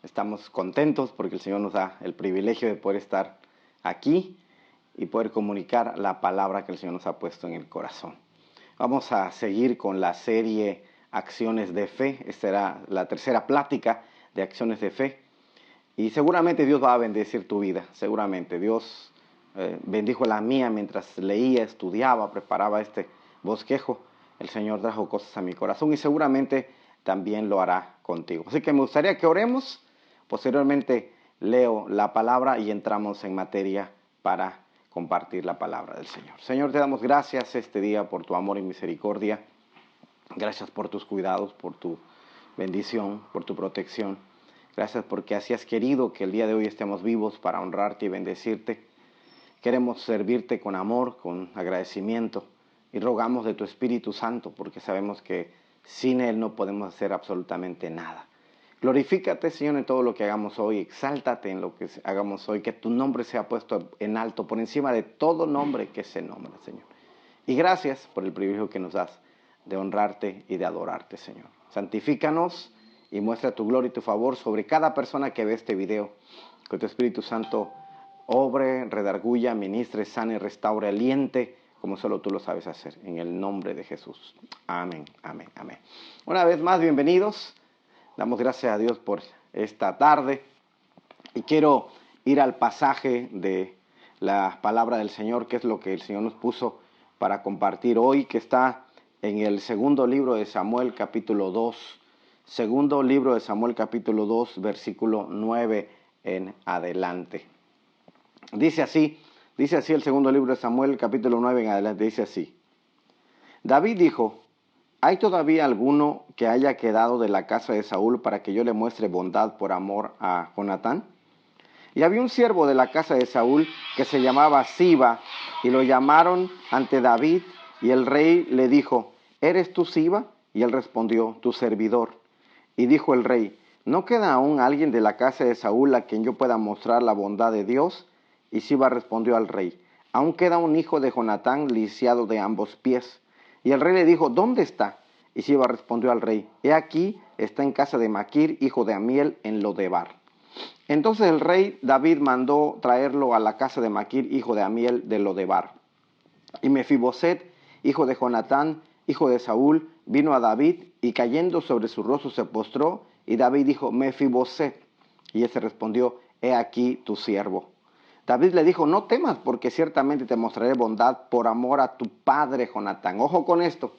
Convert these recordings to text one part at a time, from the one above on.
Estamos contentos porque el Señor nos da el privilegio de poder estar aquí y poder comunicar la palabra que el Señor nos ha puesto en el corazón. Vamos a seguir con la serie Acciones de Fe. Esta era la tercera plática de Acciones de Fe. Y seguramente Dios va a bendecir tu vida. Seguramente Dios bendijo la mía mientras leía, estudiaba, preparaba este bosquejo. El Señor trajo cosas a mi corazón y seguramente también lo hará contigo. Así que me gustaría que oremos. Posteriormente leo la palabra y entramos en materia para compartir la palabra del Señor. Señor, te damos gracias este día por tu amor y misericordia. Gracias por tus cuidados, por tu bendición, por tu protección. Gracias porque así has querido que el día de hoy estemos vivos para honrarte y bendecirte. Queremos servirte con amor, con agradecimiento y rogamos de tu Espíritu Santo porque sabemos que sin Él no podemos hacer absolutamente nada. Glorifícate, Señor, en todo lo que hagamos hoy. Exáltate en lo que hagamos hoy. Que tu nombre sea puesto en alto, por encima de todo nombre que se nombre, Señor. Y gracias por el privilegio que nos das de honrarte y de adorarte, Señor. Santifícanos y muestra tu gloria y tu favor sobre cada persona que ve este video. Que tu Espíritu Santo obre, redarguya, ministre, sane, restaure, aliente, como solo tú lo sabes hacer. En el nombre de Jesús. Amén, amén, amén. Una vez más, bienvenidos. Damos gracias a Dios por esta tarde. Y quiero ir al pasaje de la palabra del Señor, que es lo que el Señor nos puso para compartir hoy, que está en el segundo libro de Samuel, capítulo 2. Segundo libro de Samuel, capítulo 2, versículo 9 en adelante. Dice así el segundo libro de Samuel, capítulo 9 en adelante, dice así. David dijo, ¿hay todavía alguno que haya quedado de la casa de Saúl para que yo le muestre bondad por amor a Jonatán? Y había un siervo de la casa de Saúl que se llamaba Siba, y lo llamaron ante David, y el rey le dijo, ¿eres tú Siba? Y él respondió, tu servidor. Y dijo el rey, ¿no queda aún alguien de la casa de Saúl a quien yo pueda mostrar la bondad de Dios? Y Siba respondió al rey, aún queda un hijo de Jonatán lisiado de ambos pies. Y el rey le dijo, ¿dónde está? Y Siba respondió al rey, he aquí, está en casa de Maquir, hijo de Amiel, en Lodebar. Entonces el rey David mandó traerlo a la casa de Maquir, hijo de Amiel, de Lodebar. Y Mefiboset, hijo de Jonatán, hijo de Saúl, vino a David, y cayendo sobre su rostro se postró, y David dijo, Mefiboset. Y él se respondió, he aquí tu siervo. David le dijo, no temas, porque ciertamente te mostraré bondad por amor a tu padre Jonatán. Ojo con esto,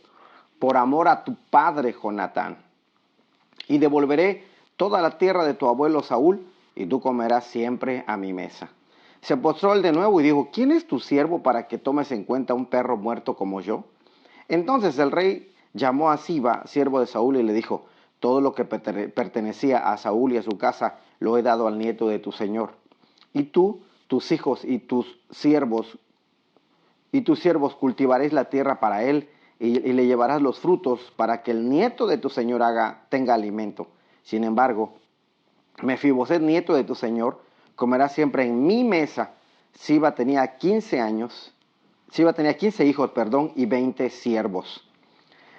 por amor a tu padre Jonatán. Y devolveré toda la tierra de tu abuelo Saúl, y tú comerás siempre a mi mesa. Se postró él de nuevo y dijo, ¿quién es tu siervo para que tomes en cuenta un perro muerto como yo? Entonces el rey llamó a Siba, siervo de Saúl, y le dijo, todo lo que pertenecía a Saúl y a su casa lo he dado al nieto de tu señor. Y tú, tus hijos y tus siervos cultivaréis la tierra para él, y le llevarás los frutos para que el nieto de tu señor tenga alimento. Sin embargo, Mefiboset, nieto de tu señor, comerá siempre en mi mesa. Siba tenía 15 hijos, y 20 siervos.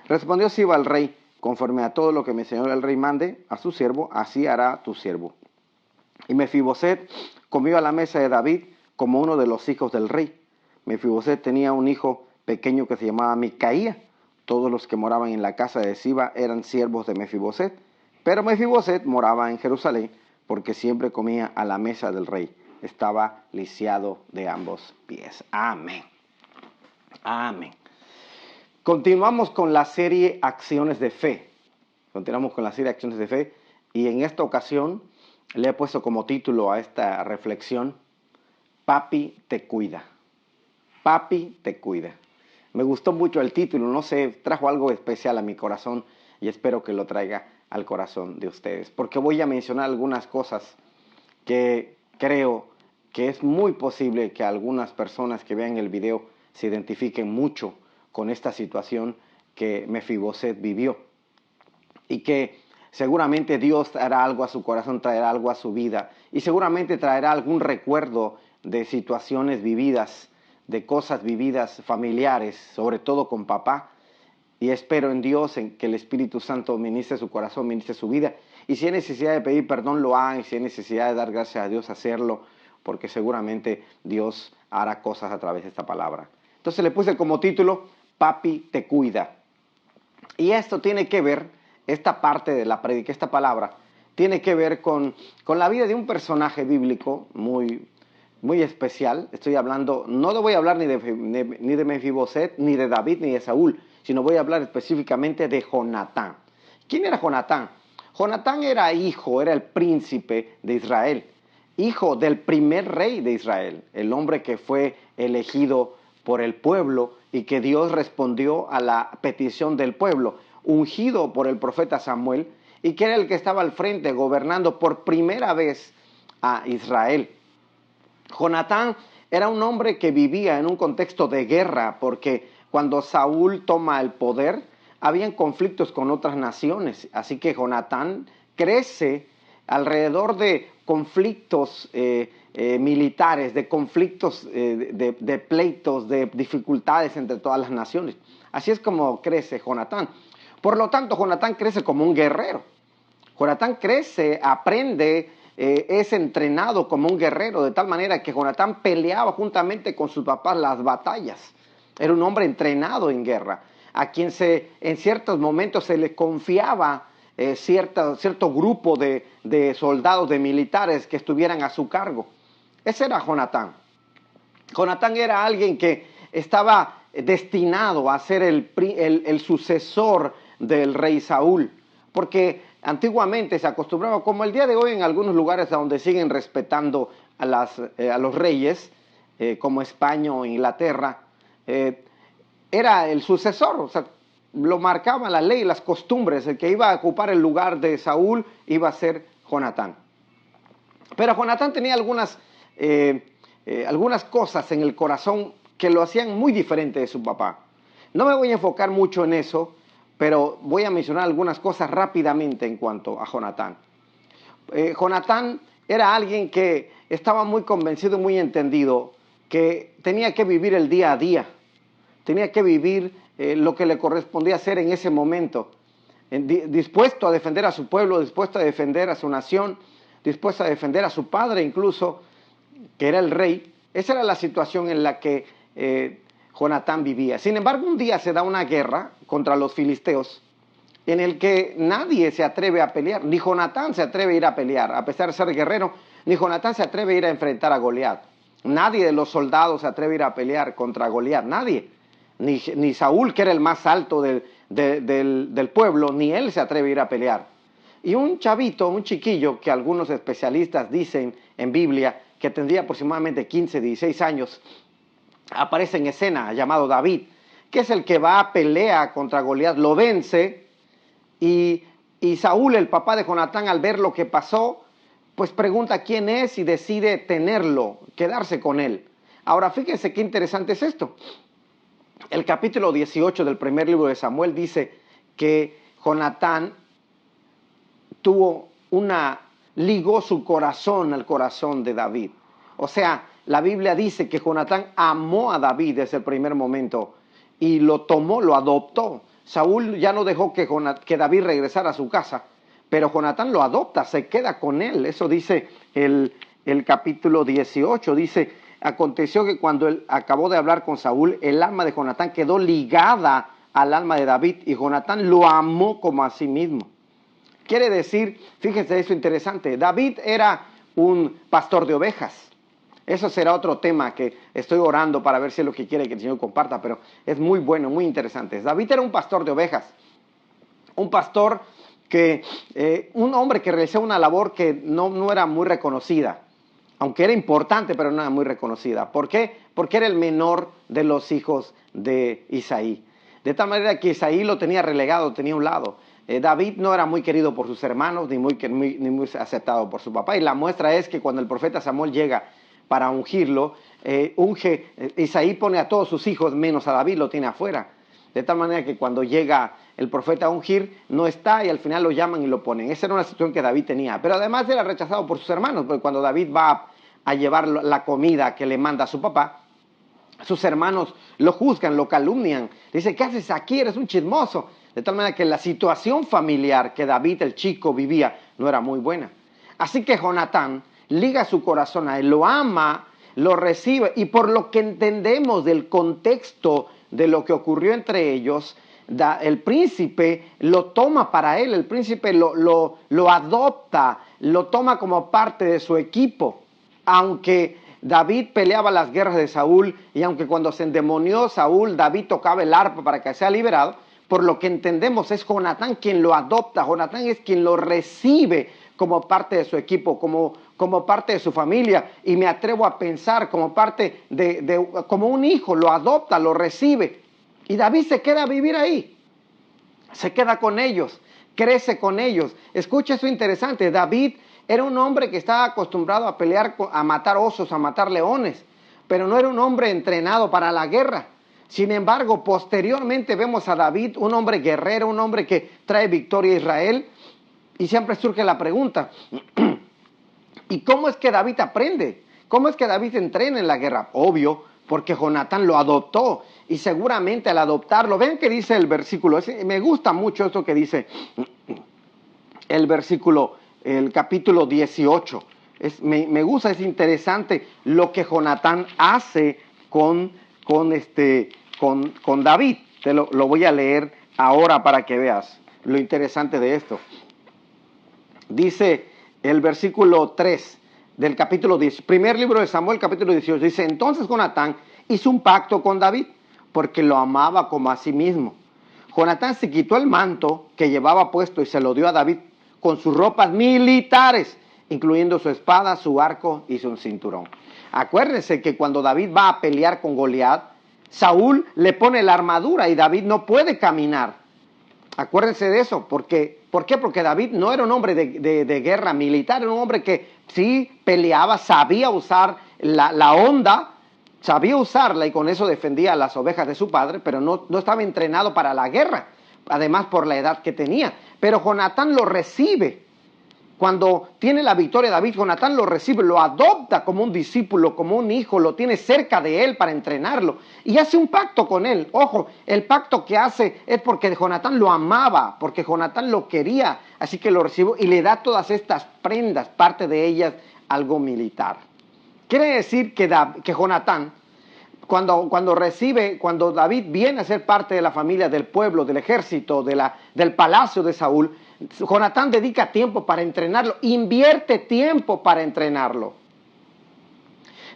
Respondió Siba al rey, conforme a todo lo que mi señor el rey mande a su siervo, así hará tu siervo. Y Mefiboset comió a la mesa de David como uno de los hijos del rey. Mefiboset tenía un hijo pequeño que se llamaba Micaía. Todos los que moraban en la casa de Siba eran siervos de Mefiboset. Pero Mefiboset moraba en Jerusalén porque siempre comía a la mesa del rey. Estaba lisiado de ambos pies. Amén. Amén. Continuamos con la serie Acciones de Fe. Y en esta ocasión le he puesto como título a esta reflexión, Papi te cuida. Papi te cuida. Me gustó mucho el título, no sé, trajo algo especial a mi corazón y espero que lo traiga al corazón de ustedes. Porque voy a mencionar algunas cosas que creo que es muy posible que algunas personas que vean el video se identifiquen mucho con esta situación que Mefiboset vivió. Y que seguramente Dios traerá algo a su corazón, traerá algo a su vida. Y seguramente traerá algún recuerdo de situaciones vividas, de cosas vividas familiares, sobre todo con papá. Y espero en Dios, en que el Espíritu Santo ministre su corazón, ministre su vida. Y si hay necesidad de pedir perdón, lo hagan. Y si hay necesidad de dar gracias a Dios, hacerlo, porque seguramente Dios hará cosas a través de esta palabra. Entonces le puse como título, Papi te cuida. Y esto tiene que ver, esta parte de la predica, esta palabra, tiene que ver con la vida de un personaje bíblico muy especial. Estoy hablando, no voy a hablar ni de Mefiboset, ni de David, ni de Saúl, sino voy a hablar específicamente de Jonatán. ¿Quién era Jonatán? Jonatán era el príncipe de Israel, hijo del primer rey de Israel, el hombre que fue elegido por el pueblo y que Dios respondió a la petición del pueblo, ungido por el profeta Samuel, y que era el que estaba al frente gobernando por primera vez a Israel. Jonatán era un hombre que vivía en un contexto de guerra, porque cuando Saúl toma el poder, habían conflictos con otras naciones, así que Jonatán crece alrededor de conflictos militares, de conflictos, de pleitos, de dificultades entre todas las naciones. Así es como crece Jonatán. Por lo tanto, Jonatán crece como un guerrero. Jonatán crece, aprende, es entrenado como un guerrero, de tal manera que Jonatán peleaba juntamente con sus papás las batallas. Era un hombre entrenado en guerra, a quien en ciertos momentos se le confiaba cierto grupo de soldados, de militares que estuvieran a su cargo. Ese era Jonatán. Jonatán era alguien que estaba destinado a ser el sucesor del rey Saúl, porque antiguamente se acostumbraba, como el día de hoy en algunos lugares donde siguen respetando a los reyes, como España o Inglaterra, era el sucesor, o sea, lo marcaba la ley, las costumbres, el que iba a ocupar el lugar de Saúl iba a ser Jonatán. Pero Jonatán tenía algunas cosas en el corazón que lo hacían muy diferente de su papá. No me voy a enfocar mucho en eso, pero voy a mencionar algunas cosas rápidamente en cuanto a Jonatán. Jonatán era alguien que estaba muy convencido y muy entendido que tenía que vivir el día a día, tenía que vivir lo que le correspondía hacer en ese momento, dispuesto a defender a su pueblo, dispuesto a defender a su nación, dispuesto a defender a su padre incluso, que era el rey. Esa era la situación en la que Jonatán vivía. Sin embargo, un día se da una guerra contra los filisteos en el que nadie se atreve a pelear, ni Jonatán se atreve a ir a pelear, a pesar de ser guerrero, ni Jonatán se atreve a ir a enfrentar a Goliat. Nadie de los soldados se atreve a ir a pelear contra Goliat, nadie. Ni Saúl, que era el más alto del pueblo, ni él se atreve a ir a pelear. Y un chavito, un chiquillo, que algunos especialistas dicen en Biblia que tendría aproximadamente 15, 16 años, aparece en escena, llamado David, que es el que va a pelea contra Goliat, lo vence, y Saúl, el papá de Jonatán, al ver lo que pasó, pues pregunta quién es y decide tenerlo, quedarse con él. Ahora, fíjense qué interesante es esto. El capítulo 18 del primer libro de Samuel dice que Jonatán ligó su corazón al corazón de David. O sea, la Biblia dice que Jonatán amó a David desde el primer momento y lo tomó, lo adoptó. Saúl ya no dejó que David regresara a su casa, pero Jonatán lo adopta, se queda con él. Eso dice el capítulo 18, dice: aconteció que cuando él acabó de hablar con Saúl, el alma de Jonatán quedó ligada al alma de David y Jonatán lo amó como a sí mismo. Quiere decir, fíjense eso interesante, David era un pastor de ovejas. Eso será otro tema que estoy orando para ver si es lo que quiere que el Señor comparta, pero es muy bueno, muy interesante. David era un pastor de ovejas, un pastor un hombre que realizó una labor que no era muy reconocida, aunque era importante, pero no era muy reconocida. ¿Por qué? Porque era el menor de los hijos de Isaí. De tal manera que Isaí lo tenía relegado, tenía a un lado. David no era muy querido por sus hermanos, ni muy aceptado por su papá. Y la muestra es que cuando el profeta Samuel llega para ungirlo, Isaí pone a todos sus hijos menos a David, lo tiene afuera. De tal manera que cuando llega el profeta a ungir, no está y al final lo llaman y lo ponen. Esa era una situación que David tenía. Pero además era rechazado por sus hermanos, porque cuando David va a llevar la comida que le manda a su papá, sus hermanos lo juzgan, lo calumnian. Dicen: ¿qué haces aquí? Eres un chismoso. De tal manera que la situación familiar que David, el chico, vivía no era muy buena. Así que Jonatán liga su corazón a él, lo ama, lo recibe, y por lo que entendemos del contexto de lo que ocurrió entre ellos, el príncipe lo toma para él, el príncipe lo adopta, lo toma como parte de su equipo, aunque David peleaba las guerras de Saúl, y aunque cuando se endemonió Saúl, David tocaba el arpa para que sea liberado, por lo que entendemos es Jonatán quien lo adopta, Jonatán es quien lo recibe como parte de su equipo, como parte de su familia, y me atrevo a pensar como parte como un hijo, lo adopta, lo recibe, y David se queda a vivir ahí, se queda con ellos, crece con ellos. Escucha eso interesante, David era un hombre que estaba acostumbrado a pelear, a matar osos, a matar leones, pero no era un hombre entrenado para la guerra. Sin embargo, posteriormente vemos a David, un hombre guerrero, un hombre que trae victoria a Israel, y siempre surge la pregunta, ¿y cómo es que David aprende? ¿Cómo es que David entrena en la guerra? Obvio, porque Jonatán lo adoptó, y seguramente al adoptarlo, vean que dice el versículo, me gusta mucho esto que dice el versículo, el capítulo 18, me gusta, es interesante lo que Jonatán hace con David. Te lo voy a leer ahora para que veas lo interesante de esto. Dice el versículo 3 del capítulo 10, primer libro de Samuel, capítulo 18, dice, entonces Jonatán hizo un pacto con David, porque lo amaba como a sí mismo. Jonatán se quitó el manto que llevaba puesto y se lo dio a David con sus ropas militares, incluyendo su espada, su arco y su cinturón. Acuérdense que cuando David va a pelear con Goliat, Saúl le pone la armadura y David no puede caminar. Acuérdense de eso, ¿por qué? Porque David no era un hombre de guerra militar, era un hombre que sí peleaba, sabía usar la honda, sabía usarla y con eso defendía a las ovejas de su padre, pero no estaba entrenado para la guerra, además por la edad que tenía. Pero Jonatán lo recibe. Cuando tiene la victoria David, Jonatán lo recibe, lo adopta como un discípulo, como un hijo, lo tiene cerca de él para entrenarlo y hace un pacto con él. Ojo, el pacto que hace es porque Jonatán lo amaba, porque Jonatán lo quería, así que lo recibe y le da todas estas prendas, parte de ellas algo militar. Quiere decir que Jonatán, cuando David viene a ser parte de la familia, del pueblo, del ejército, del palacio de Saúl, Jonatán dedica tiempo para entrenarlo, invierte tiempo para entrenarlo.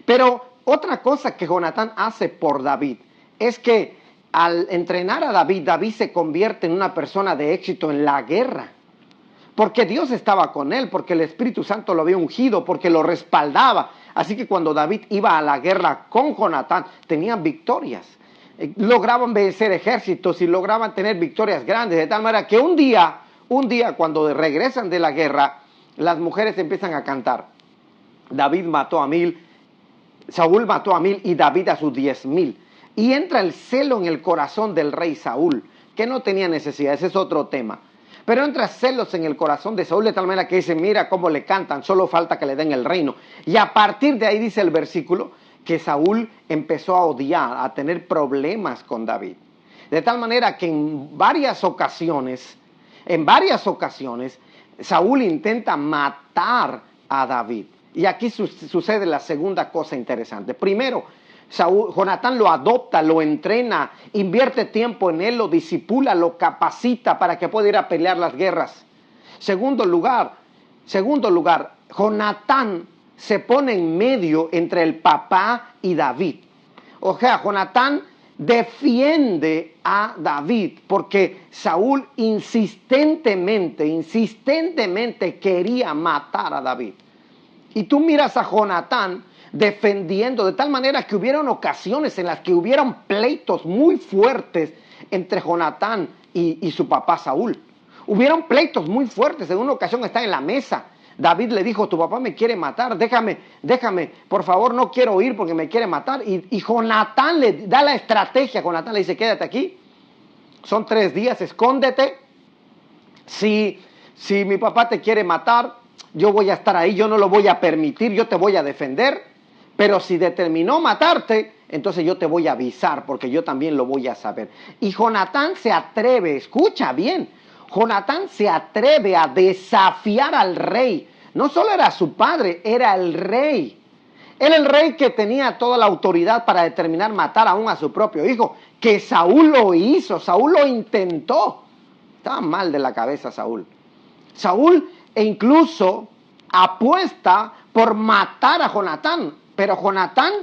Pero otra cosa que Jonatán hace por David es que al entrenar a David, David se convierte en una persona de éxito en la guerra. Porque Dios estaba con él, porque el Espíritu Santo lo había ungido, porque lo respaldaba. Así que cuando David iba a la guerra con Jonatán, tenían victorias. Lograban vencer ejércitos y lograban tener victorias grandes, de tal manera que un día cuando regresan de la guerra, las mujeres empiezan a cantar. David mató a 1000, Saúl mató a 1000 y David a sus 10,000. Y entra el celo en el corazón del rey Saúl, que no tenía necesidad, ese es otro tema. Pero entra celos en el corazón de Saúl de tal manera que dice, mira cómo le cantan, solo falta que le den el reino. Y a partir de ahí dice el versículo que Saúl empezó a odiar, a tener problemas con David. De tal manera que en varias ocasiones, Saúl intenta matar a David. Y aquí sucede la segunda cosa interesante. Primero, Jonatán lo adopta, lo entrena, invierte tiempo en él, lo discipula, lo capacita para que pueda ir a pelear las guerras. Segundo lugar, Jonatán se pone en medio entre el papá y David. O sea, Jonatán defiende a David porque Saúl insistentemente quería matar a David. Y tú miras a Jonatán defendiendo, de tal manera que hubieron ocasiones en las que hubieron pleitos muy fuertes entre Jonatán y su papá Saúl. Hubieron pleitos muy fuertes, en una ocasión está en la mesa. David le dijo, tu papá me quiere matar, déjame, por favor, no quiero ir porque me quiere matar. Y Jonatán le da la estrategia, Jonatán le dice, quédate aquí, son 3 días, escóndete. Si mi papá te quiere matar, yo voy a estar ahí, yo no lo voy a permitir, yo te voy a defender. Pero si determinó matarte, entonces yo te voy a avisar porque yo también lo voy a saber. Y Jonatán se atreve, escucha bien, Jonatán se atreve a desafiar al rey. No solo era su padre, era el rey. Era el rey que tenía toda la autoridad para determinar matar aún a su propio hijo. Que Saúl lo hizo, Saúl lo intentó. Estaba mal de la cabeza Saúl. Saúl incluso apuesta por matar a Jonatán. Pero Jonatán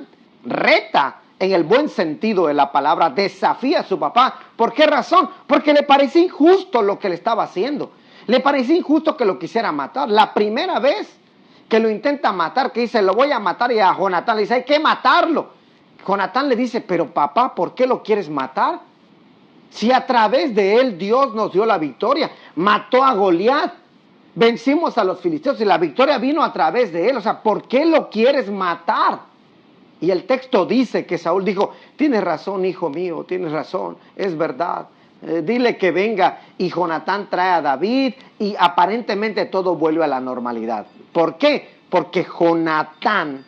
reta, en el buen sentido de la palabra, desafía a su papá. ¿Por qué razón? Porque le parecía injusto lo que le estaba haciendo. Le parecía injusto que lo quisiera matar. La primera vez que lo intenta matar, que dice, lo voy a matar, y a Jonatán le dice, hay que matarlo. Jonatán le dice, pero papá, ¿por qué lo quieres matar? Si a través de él Dios nos dio la victoria, mató a Goliat, vencimos a los filisteos y la victoria vino a través de él. O sea, ¿por qué lo quieres matar? Y el texto dice que Saúl dijo, tienes razón, hijo mío, tienes razón, es verdad. Dile que venga. Y Jonatán trae a David y aparentemente todo vuelve a la normalidad. ¿Por qué? Porque Jonatán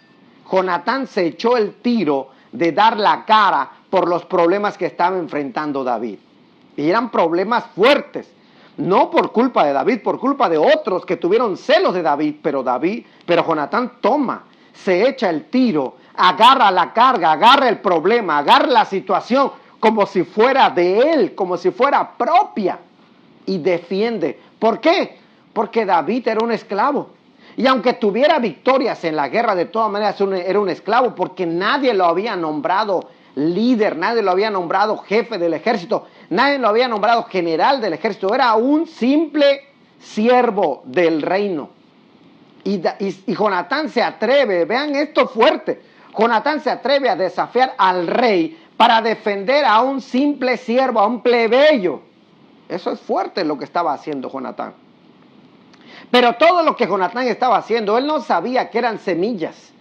se echó el tiro de dar la cara por los problemas que estaba enfrentando David. Y eran problemas fuertes. No por culpa de David, por culpa de otros que tuvieron celos de David, pero Jonatán se echa el tiro, agarra la carga, agarra el problema, agarra la situación como si fuera de él, como si fuera propia, y defiende. ¿Por qué? Porque David era un esclavo. Y aunque tuviera victorias en la guerra, de todas maneras era un esclavo, porque nadie lo había nombrado líder, nadie lo había nombrado jefe del ejército, nadie lo había nombrado general del ejército, era un simple siervo del reino. Y Jonatán se atreve, vean esto fuerte, Jonatán se atreve a desafiar al rey para defender a un simple siervo, a un plebeyo. Eso es fuerte lo que estaba haciendo Jonatán. Pero todo lo que Jonatán estaba haciendo, él no sabía que eran semillas.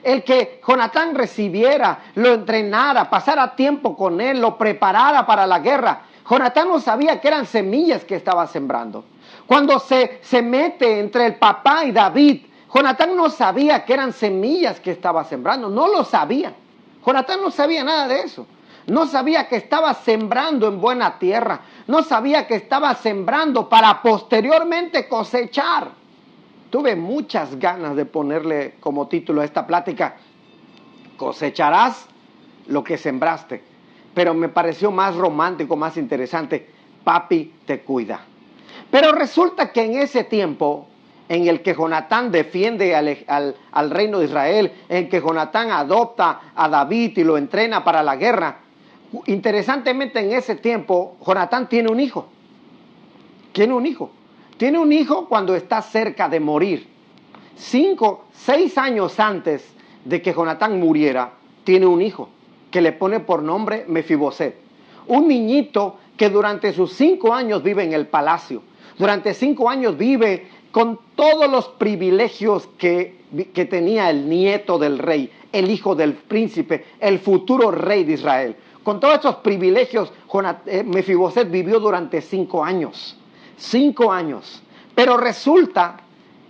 El que Jonatán recibiera, lo entrenara, pasara tiempo con él, lo preparara para la guerra. Jonatán no sabía que eran semillas que estaba sembrando. Cuando se mete entre el papá y David, Jonatán no sabía que eran semillas que estaba sembrando, no lo sabía. Jonatán no sabía nada de eso. No sabía que estaba sembrando en buena tierra. No sabía que estaba sembrando para posteriormente cosechar. Tuve muchas ganas de ponerle como título a esta plática, cosecharás lo que sembraste. Pero me pareció más romántico, más interesante, papi te cuida. Pero resulta que en ese tiempo en el que Jonatán defiende al reino de Israel, en que Jonatán adopta a David y lo entrena para la guerra, interesantemente en ese tiempo Jonatán tiene un hijo. Tiene un hijo cuando está cerca de morir. 6 años antes de que Jonatán muriera, tiene un hijo que le pone por nombre Mefiboset. Un niñito que durante sus 5 años vive en el palacio. Durante 5 años vive con todos los privilegios que tenía el nieto del rey, el hijo del príncipe, el futuro rey de Israel. Con todos esos privilegios, Mefiboset vivió durante 5 años. 5 años. Pero resulta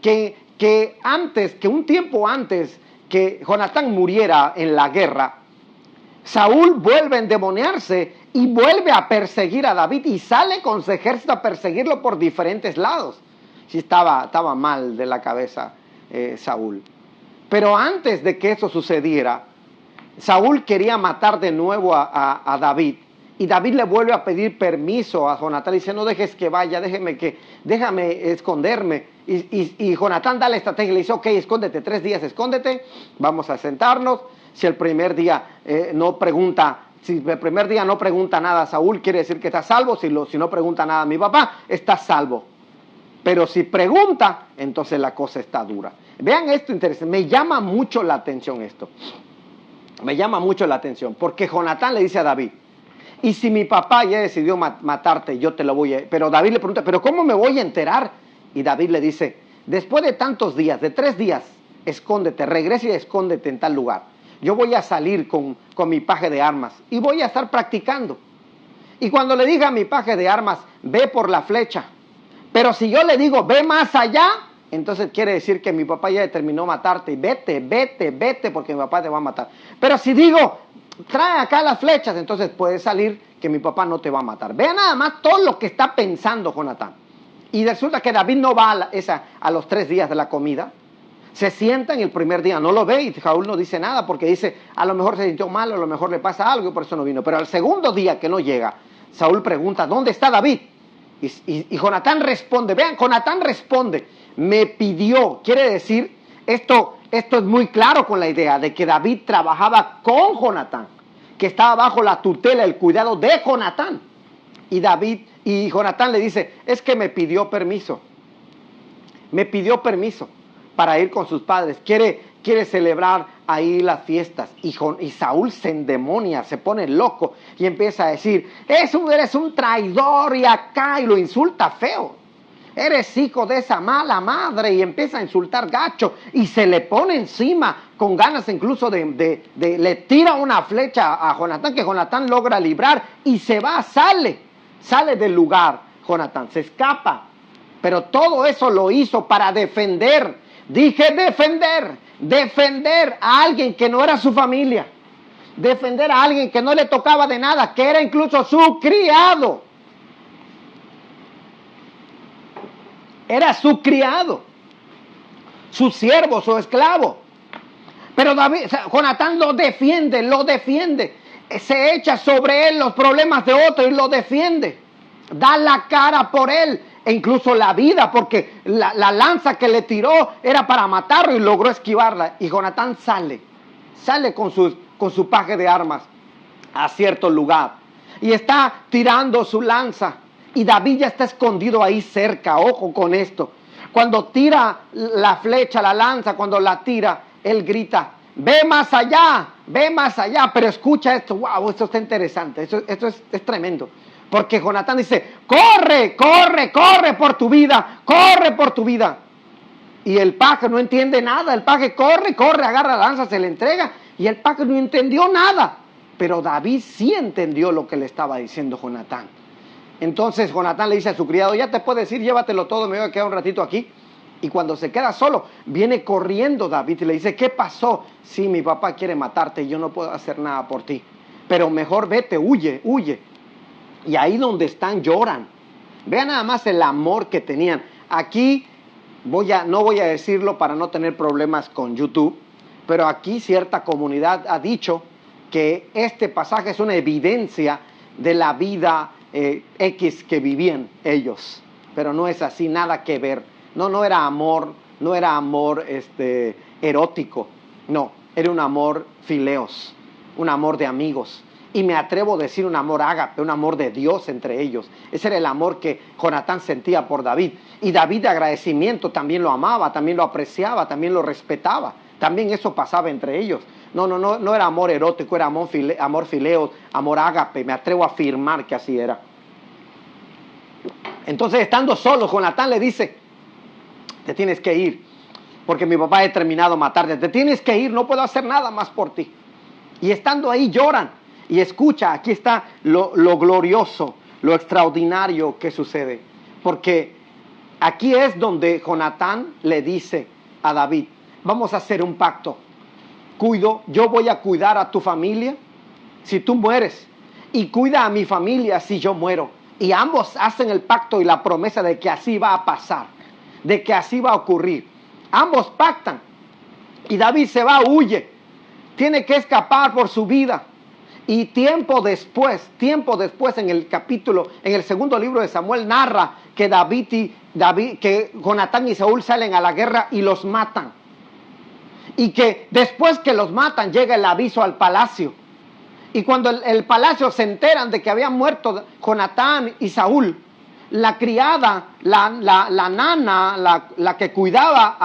que un tiempo antes que Jonatán muriera en la guerra, Saúl vuelve a endemoniarse y vuelve a perseguir a David y sale con su ejército a perseguirlo por diferentes lados. Sí, estaba mal de la cabeza Saúl. Pero antes de que eso sucediera, Saúl quería matar de nuevo a David. Y David le vuelve a pedir permiso a Jonatán. Dice, no dejes que vaya, déjame esconderme. Y Jonatán da la estrategia y le dice, ok, escóndete, 3 días escóndete, vamos a sentarnos. Si el primer día no pregunta nada a Saúl, quiere decir que está salvo. Si no pregunta nada a mi papá, está salvo. Pero si pregunta, entonces la cosa está dura. Vean esto interesante, me llama mucho la atención esto. Me llama mucho la atención, porque Jonatán le dice a David, y si mi papá ya decidió matarte, yo te lo voy a... Pero David le pregunta, ¿pero cómo me voy a enterar? Y David le dice, después de tantos días, de 3 días, escóndete, regresa y escóndete en tal lugar. Yo voy a salir con mi paje de armas y voy a estar practicando. Y cuando le diga a mi paje de armas, ve por la flecha. Pero si yo le digo, ve más allá, entonces quiere decir que mi papá ya determinó matarte. Y vete, porque mi papá te va a matar. Pero si digo, trae acá las flechas, entonces puede salir que mi papá no te va a matar. Vea nada más todo lo que está pensando Jonatán. Y resulta que David no va a los 3 días de la comida. Se sienta en el primer día, no lo ve y Saúl no dice nada porque dice, a lo mejor se sintió mal, a lo mejor le pasa algo y por eso no vino. Pero al segundo día que no llega, Saúl pregunta, ¿dónde está David? Y Jonatán responde, vean, Jonatán responde, me pidió, quiere decir, esto es muy claro con la idea de que David trabajaba con Jonatán, que estaba bajo la tutela, el cuidado de Jonatán. Y Jonatán le dice, es que me pidió permiso para ir con sus padres, quiere celebrar ahí las fiestas. Y Saúl se endemonia, se pone loco y empieza a decir, eres un traidor y acá, y lo insulta feo. Eres hijo de esa mala madre, y empieza a insultar gacho y se le pone encima con ganas incluso le tira una flecha a Jonatán, que Jonatán logra librar y se va, sale del lugar. Jonatán se escapa, pero todo eso lo hizo para defender, dije defender a alguien que no era su familia, defender a alguien que no le tocaba de nada, que era incluso su criado. Era su criado, su siervo, su esclavo. Pero Jonatán lo defiende. Se echa sobre él los problemas de otro y lo defiende. Da la cara por él e incluso la vida, porque la lanza que le tiró era para matarlo y logró esquivarla. Y Jonatán sale con su paje de armas a cierto lugar y está tirando su lanza. Y David ya está escondido ahí cerca, ojo con esto. Cuando tira la flecha, la lanza, cuando la tira, él grita, ve más allá, pero escucha esto, wow, esto está interesante, esto es tremendo. Porque Jonatán dice, corre por tu vida. Y el paje no entiende nada, el paje corre, agarra la lanza, se le entrega, y el paje no entendió nada. Pero David sí entendió lo que le estaba diciendo Jonatán. Entonces Jonatán le dice a su criado, ya te puedes ir, llévatelo todo, me voy a quedar un ratito aquí. Y cuando se queda solo, viene corriendo David y le dice, ¿qué pasó? Sí, mi papá quiere matarte y yo no puedo hacer nada por ti. Pero mejor vete, huye. Y ahí donde están lloran. Vean nada más el amor que tenían. Aquí no voy a decirlo para no tener problemas con YouTube, pero aquí cierta comunidad ha dicho que este pasaje es una evidencia de la vida X que vivían ellos, pero no es así, nada que ver. No era amor erótico, no, era un amor fileos, un amor de amigos, y me atrevo a decir un amor ágape, un amor de Dios entre ellos. Ese era el amor que Jonatán sentía por David, y David de agradecimiento también lo amaba, también lo apreciaba, también lo respetaba, también eso pasaba entre ellos. No era amor erótico, era amor fileos, amor ágape, me atrevo a afirmar que así era. Entonces, estando solo, Jonatán le dice, te tienes que ir, porque mi papá ha determinado matarte, te tienes que ir, no puedo hacer nada más por ti. Y estando ahí lloran, y escucha, aquí está lo glorioso, lo extraordinario que sucede, porque aquí es donde Jonatán le dice a David, vamos a hacer un pacto. Yo voy a cuidar a tu familia si tú mueres, y cuida a mi familia si yo muero. Y ambos hacen el pacto y la promesa de que así va a pasar, de que así va a ocurrir. Ambos pactan. Y David se va, huye. Tiene que escapar por su vida. Y tiempo después en el segundo libro de Samuel narra que que Jonatán y Saúl salen a la guerra y los matan. Y que después que los matan llega el aviso al palacio. Y cuando el palacio se enteran de que habían muerto Jonatán y Saúl, la criada, la nana, la que cuidaba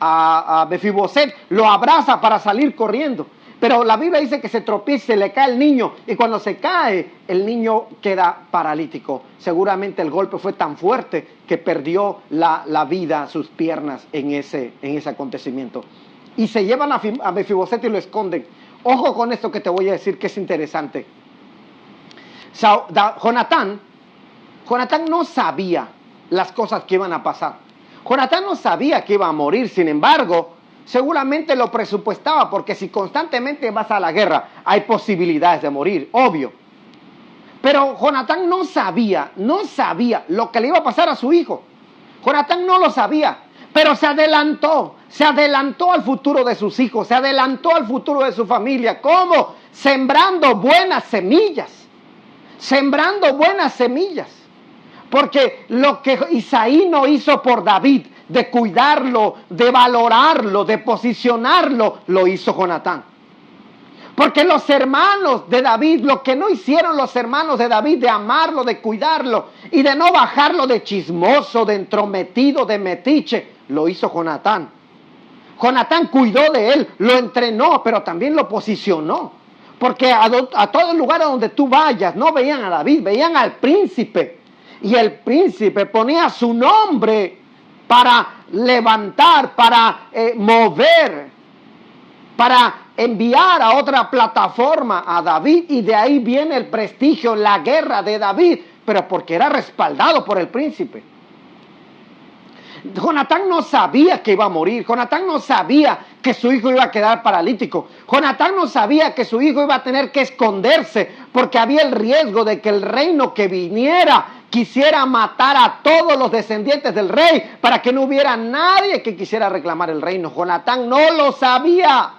a Mefiboset, lo abraza para salir corriendo. Pero la Biblia dice que se tropieza, se le cae el niño, y cuando se cae, el niño queda paralítico. Seguramente el golpe fue tan fuerte que perdió la vida, sus piernas en ese acontecimiento. Y se llevan a Mefiboset y lo esconden. Ojo con esto que te voy a decir, que es interesante. Jonatán no sabía las cosas que iban a pasar. Jonatán no sabía que iba a morir, sin embargo, seguramente lo presupuestaba, porque si constantemente vas a la guerra, hay posibilidades de morir, obvio. Pero Jonatán no sabía lo que le iba a pasar a su hijo. Jonatán no lo sabía, pero se adelantó al futuro de sus hijos, se adelantó al futuro de su familia. ¿Cómo? Sembrando buenas semillas. Porque lo que Isaí no hizo por David, de cuidarlo, de valorarlo, de posicionarlo, lo hizo Jonatán. Porque los hermanos de David, lo que no hicieron los hermanos de David, de amarlo, de cuidarlo y de no bajarlo de chismoso, de entrometido, de metiche, lo hizo Jonatán. Jonatán cuidó de él, lo entrenó, pero también lo posicionó. Porque a todo lugar a donde tú vayas, no veían a David, veían al príncipe. Y el príncipe ponía su nombre para levantar, para mover, para enviar a otra plataforma a David. Y de ahí viene el prestigio, la guerra de David, pero porque era respaldado por el príncipe. Jonatán no sabía que iba a morir. Jonatán no sabía que su hijo iba a quedar paralítico. Jonatán no sabía que su hijo iba a tener que esconderse porque había el riesgo de que el reino que viniera quisiera matar a todos los descendientes del rey para que no hubiera nadie que quisiera reclamar el reino. Jonatán no lo sabía,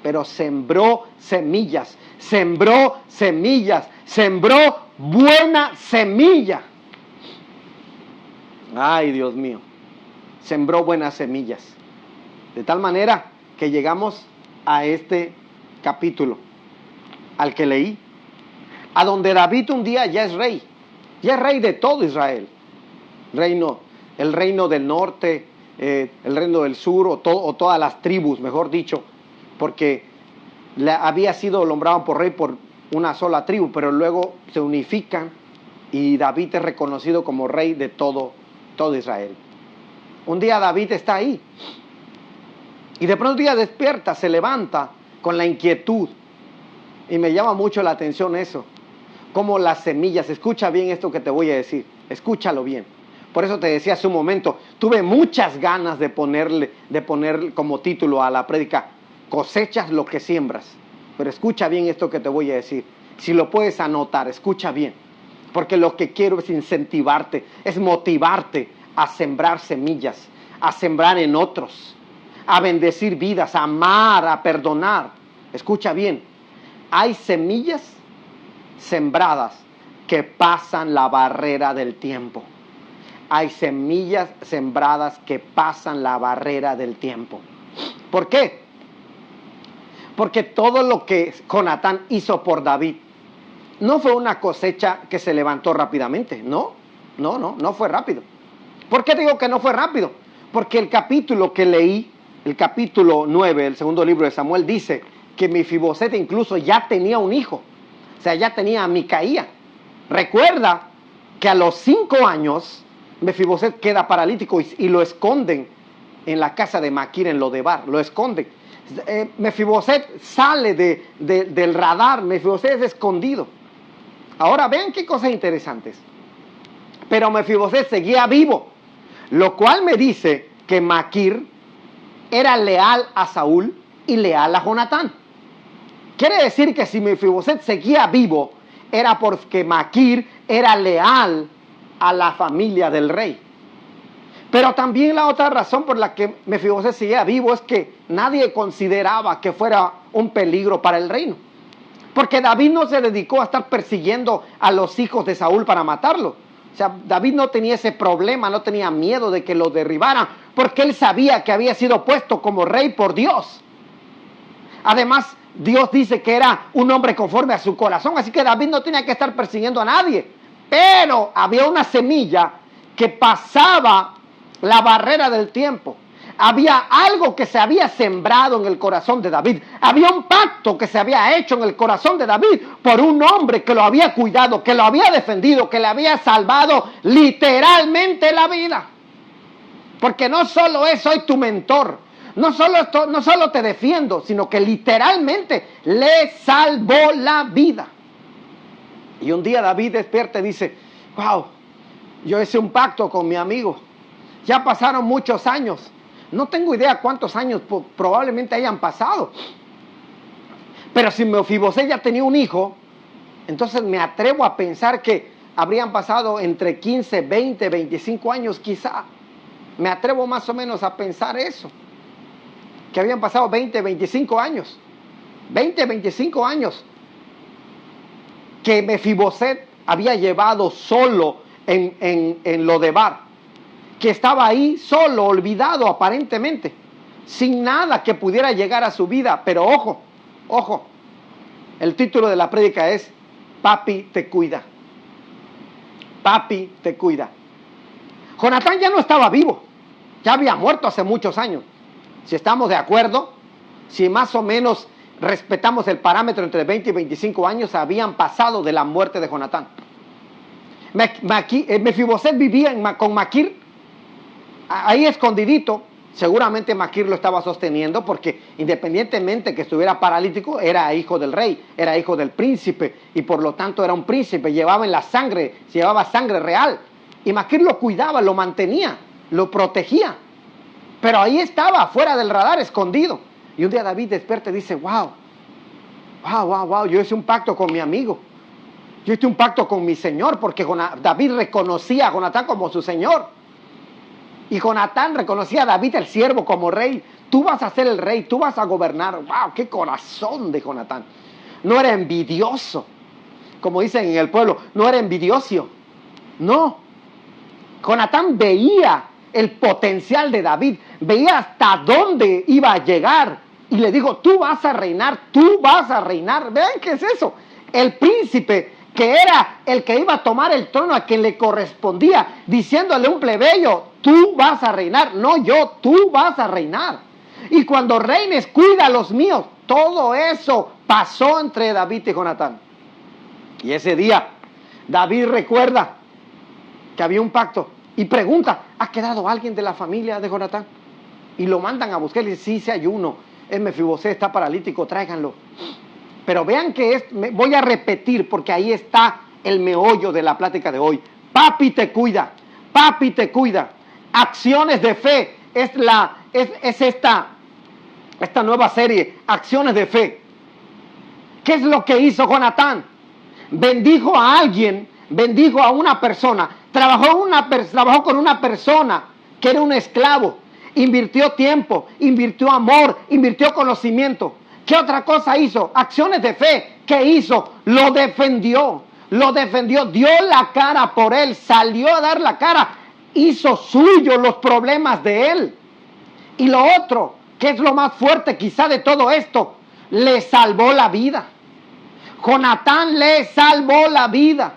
pero sembró semillas, sembró buena semilla. Ay, Dios mío. Sembró buenas semillas. De tal manera que llegamos a este capítulo, al que leí, a donde David un día ya es rey de todo Israel. El reino del norte, el reino del sur, o todas las tribus, mejor dicho, porque había sido nombrado por rey por una sola tribu, pero luego se unifican y David es reconocido como rey de todo Israel. Un día David está ahí y de pronto un día despierta, se levanta con la inquietud, y me llama mucho la atención eso, como las semillas. Escucha bien esto que te voy a decir, escúchalo bien. Por eso te decía hace un momento, tuve muchas ganas de poner como título a la prédica, cosechas lo que siembras. Pero escucha bien esto que te voy a decir. Si lo puedes anotar, escucha bien, porque lo que quiero es incentivarte, es motivarte a sembrar semillas, a sembrar en otros, a bendecir vidas, a amar, a perdonar. Escucha bien, hay semillas sembradas que pasan la barrera del tiempo. Hay semillas sembradas que pasan la barrera del tiempo. ¿Por qué? Porque todo lo que Jonatán hizo por David no fue una cosecha que se levantó rápidamente. No fue rápido. ¿Por qué digo que no fue rápido? Porque el capítulo que leí, el capítulo 9, el segundo libro de Samuel, dice que Mefiboset incluso ya tenía un hijo. O sea, ya tenía a Micaía. Recuerda que a los 5 años Mefiboset queda paralítico y lo esconden en la casa de Maquir en Lodebar. Lo esconden. Mefiboset sale del radar. Mefiboset es escondido. Ahora vean qué cosas interesantes. Pero Mefiboset seguía vivo, lo cual me dice que Maquir era leal a Saúl y leal a Jonatán. Quiere decir que si Mefiboset seguía vivo, era porque Maquir era leal a la familia del rey. Pero también la otra razón por la que Mefiboset seguía vivo es que nadie consideraba que fuera un peligro para el reino. Porque David no se dedicó a estar persiguiendo a los hijos de Saúl para matarlo. O sea, David no tenía ese problema, no tenía miedo de que lo derribaran, porque él sabía que había sido puesto como rey por Dios. Además, Dios dice que era un hombre conforme a su corazón, así que David no tenía que estar persiguiendo a nadie. Pero había una semilla que pasaba la barrera del tiempo. Había algo que se había sembrado en el corazón de David. Había un pacto que se había hecho en el corazón de David por un hombre que lo había cuidado, que lo había defendido, que le había salvado literalmente la vida. Porque no solo soy tu mentor, no solo te defiendo, sino que literalmente le salvó la vida. Y un día David despierta y dice, wow, yo hice un pacto con mi amigo. Ya pasaron muchos años. No tengo idea cuántos años probablemente hayan pasado. Pero si Mefiboset ya tenía un hijo, Entonces me atrevo a pensar que habrían pasado entre 15, 20, 25 años quizá. Me atrevo más o menos a pensar eso. Que habían pasado 20, 25 años. 20, 25 años. Que Mefiboset había llevado solo en Lodebar. Que estaba ahí solo, olvidado aparentemente. Sin nada que pudiera llegar a su vida. Pero ojo, ojo. El título de la prédica es Papi te cuida. Papi te cuida. Jonatán ya no estaba vivo. Ya había muerto hace muchos años. Si estamos de acuerdo, si más o menos respetamos el parámetro entre 20 y 25 años, habían pasado de la muerte de Jonatán. Mefiboset vivía con Maquir, ahí escondidito. Seguramente Maquir lo estaba sosteniendo porque independientemente que estuviera paralítico, era hijo del rey, era hijo del príncipe y por lo tanto era un príncipe, llevaba en la sangre, llevaba sangre real. Y Maquir lo cuidaba, lo mantenía, lo protegía. Pero ahí estaba, fuera del radar, escondido. Y un día David despierta y dice, wow, yo hice un pacto con mi amigo. Yo hice un pacto con mi señor porque David reconocía a Jonatán como su señor. Y Jonatán reconocía a David el siervo como rey. Tú vas a ser el rey, tú vas a gobernar. ¡Wow! ¡Qué corazón de Jonatán! No era envidioso, como dicen en el pueblo, no era envidioso. No. Jonatán veía el potencial de David, veía hasta dónde iba a llegar. Y le dijo, tú vas a reinar, tú vas a reinar. Vean qué es eso. El príncipe que era el que iba a tomar el trono a quien le correspondía, diciéndole a un plebeyo, tú vas a reinar, no yo, tú vas a reinar. Y cuando reines, cuida a los míos. Todo eso pasó entre David y Jonatán. Y ese día, David recuerda que había un pacto y pregunta, ¿ha quedado alguien de la familia de Jonatán? Y lo mandan a buscar y dice, sí hay uno, es Mefiboset, está paralítico, tráiganlo. Pero vean que voy a repetir porque ahí está el meollo de la plática de hoy. Papi te cuida, papi te cuida. Acciones de fe es esta nueva serie, Acciones de Fe. ¿Qué es lo que hizo Jonatán? Bendijo a alguien, bendijo a una persona, trabajó con una persona que era un esclavo, invirtió tiempo, invirtió amor, invirtió conocimiento. ¿Qué otra cosa hizo? Acciones de fe. ¿Qué hizo? Lo defendió, dio la cara por él, salió a dar la cara, hizo suyo los problemas de él. Y lo otro, que es lo más fuerte quizá de todo esto, le salvó la vida. Jonatán le salvó la vida.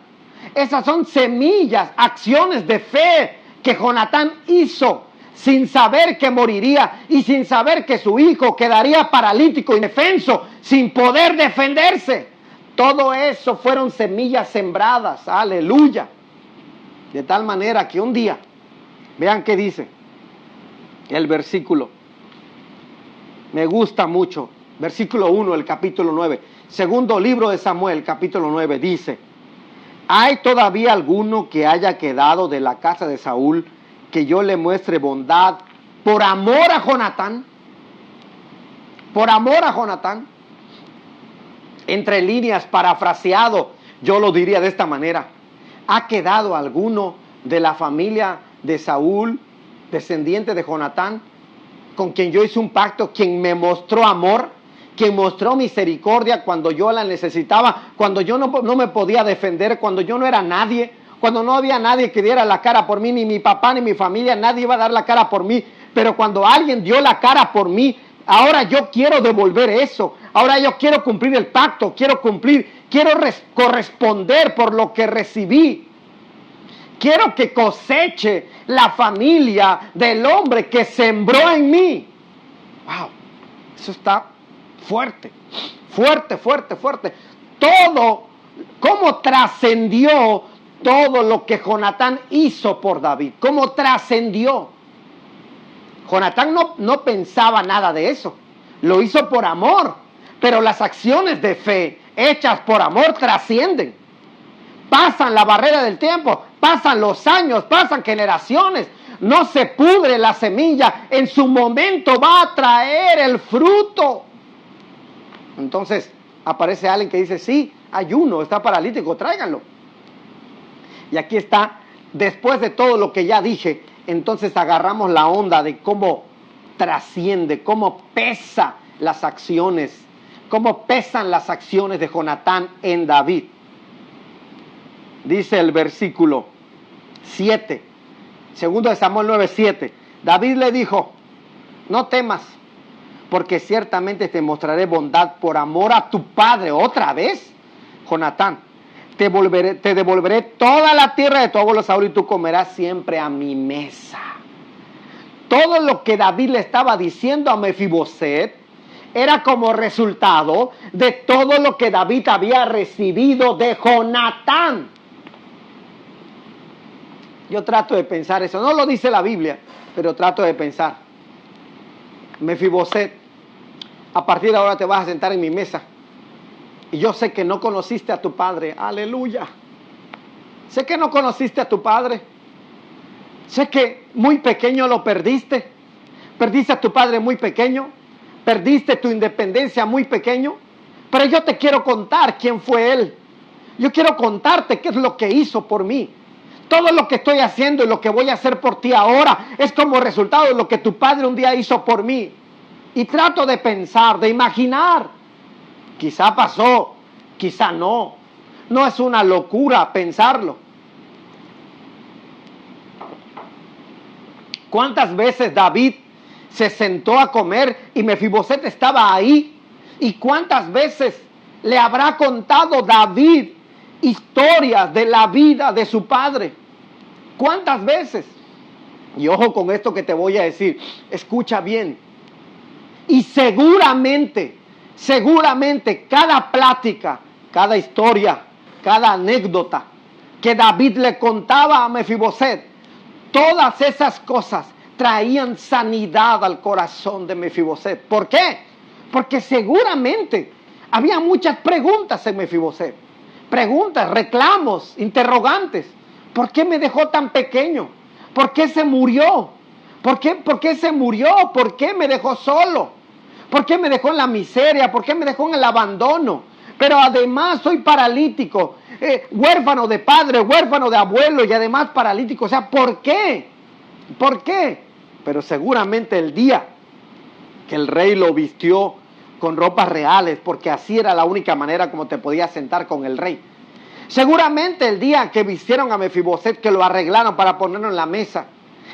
Esas son semillas, acciones de fe que Jonatán hizo sin saber que moriría y sin saber que su hijo quedaría paralítico, indefenso, sin poder defenderse. Todo eso fueron semillas sembradas, aleluya. De tal manera que un día, vean qué dice el versículo, me gusta mucho, versículo 1 del capítulo 9, segundo libro de Samuel, capítulo 9, dice, ¿hay todavía alguno que haya quedado de la casa de Saúl que yo le muestre bondad por amor a Jonatán? Por amor a Jonatán. Entre líneas, parafraseado, yo lo diría de esta manera. ¿Ha quedado alguno de la familia de Saúl, descendiente de Jonatán, con quien yo hice un pacto, quien me mostró amor, quien mostró misericordia cuando yo la necesitaba, cuando yo no me podía defender, cuando yo no era nadie, cuando no había nadie que diera la cara por mí, ni mi papá ni mi familia, nadie iba a dar la cara por mí, pero cuando alguien dio la cara por mí, ahora yo quiero devolver eso, ahora yo quiero cumplir el pacto, quiero corresponder por lo que recibí. Quiero que coseche la familia del hombre que sembró en mí. Wow, eso está fuerte, fuerte, fuerte, fuerte. Todo, cómo trascendió todo lo que Jonatán hizo por David, cómo trascendió. Jonatán no pensaba nada de eso, lo hizo por amor, pero las acciones de fe hechas por amor trascienden. Pasan la barrera del tiempo, pasan los años, pasan generaciones, no se pudre la semilla, en su momento va a traer el fruto. Entonces, Aparece alguien que dice, sí, hay uno, está paralítico, tráiganlo. Y aquí está, después de todo lo que ya dije, entonces agarramos la onda de cómo trasciende, cómo pesa las acciones, cómo pesan las acciones de Jonatán en David. Dice el versículo 7, segundo de Samuel 9:7. David le dijo, no temas, porque ciertamente te mostraré bondad por amor a tu padre. ¿Otra vez? Jonatán, te devolveré toda la tierra de tu abuelo Saúl y tú comerás siempre a mi mesa. Todo lo que David le estaba diciendo a Mefiboset era como resultado de todo lo que David había recibido de Jonatán. Yo trato de pensar eso, no lo dice la Biblia, pero trato de pensar. Mefiboset, a partir de ahora te vas a sentar en mi mesa. Y yo sé que no conociste a tu padre, aleluya. Sé que no conociste a tu padre. Sé que muy pequeño lo perdiste. Perdiste a tu padre muy pequeño. Perdiste tu independencia muy pequeño. Pero yo te quiero contar quién fue él. Yo quiero contarte qué es lo que hizo por mí. Todo lo que estoy haciendo y lo que voy a hacer por ti ahora es como resultado de lo que tu padre un día hizo por mí. Y trato de pensar, de imaginar. Quizá pasó, quizá no. No es una locura pensarlo. ¿Cuántas veces David se sentó a comer y Mefiboset estaba ahí? ¿Y cuántas veces le habrá contado David historias de la vida de su padre? ¿Cuántas veces? Y ojo con esto que te voy a decir, escucha bien. Y seguramente cada plática, cada historia, cada anécdota que David le contaba a Mefiboset, todas esas cosas traían sanidad al corazón de Mefiboset. ¿Por qué? Porque seguramente había muchas preguntas en Mefiboset. Preguntas, reclamos, interrogantes. ¿Por qué me dejó tan pequeño? ¿Por qué se murió? ¿Por qué se murió? ¿Por qué me dejó solo? ¿Por qué me dejó en la miseria? ¿Por qué me dejó en el abandono? Pero además soy paralítico, huérfano de padre, huérfano de abuelo y además paralítico. O sea, ¿por qué? ¿Por qué? Pero seguramente el día que el rey lo vistió con ropas reales, porque así era la única manera como te podías sentar con el rey. Seguramente el día que vistieron a Mefiboset, que lo arreglaron para ponerlo en la mesa,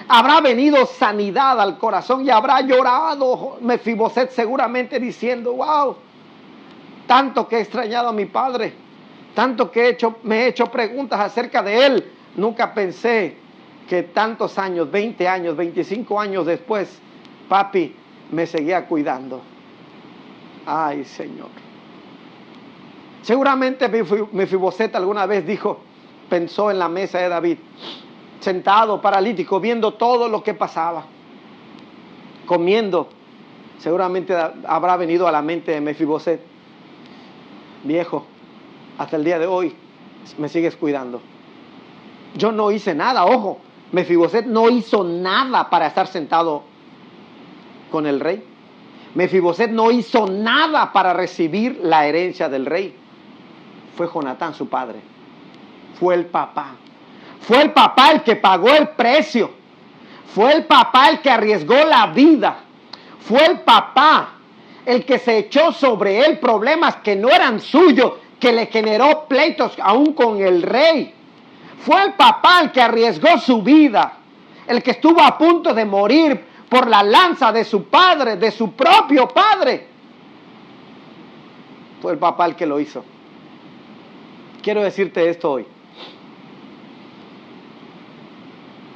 habrá venido sanidad al corazón y habrá llorado Mefiboset seguramente diciendo, wow, tanto que he extrañado a mi padre, tanto que me he hecho preguntas acerca de él. Nunca pensé que tantos años, 20 años, 25 años después, papi me seguía cuidando. Ay, Señor. Seguramente Mefiboset alguna vez pensó en la mesa de David, sentado, paralítico, viendo todo lo que pasaba, comiendo. Seguramente habrá venido a la mente de Mefiboset, viejo, hasta el día de hoy me sigues cuidando. Yo no hice nada, ojo, Mefiboset no hizo nada para estar sentado con el rey. Mefiboset no hizo nada para recibir la herencia del rey. Fue Jonatán su padre, fue el papá. Fue el papá el que pagó el precio. Fue el papá el que arriesgó la vida. Fue el papá el que se echó sobre él problemas que no eran suyos, que le generó pleitos aún con el rey. Fue el papá el que arriesgó su vida, el que estuvo a punto de morir por la lanza de su padre, de su propio padre. Fue el papá el que lo hizo. Quiero decirte esto hoy.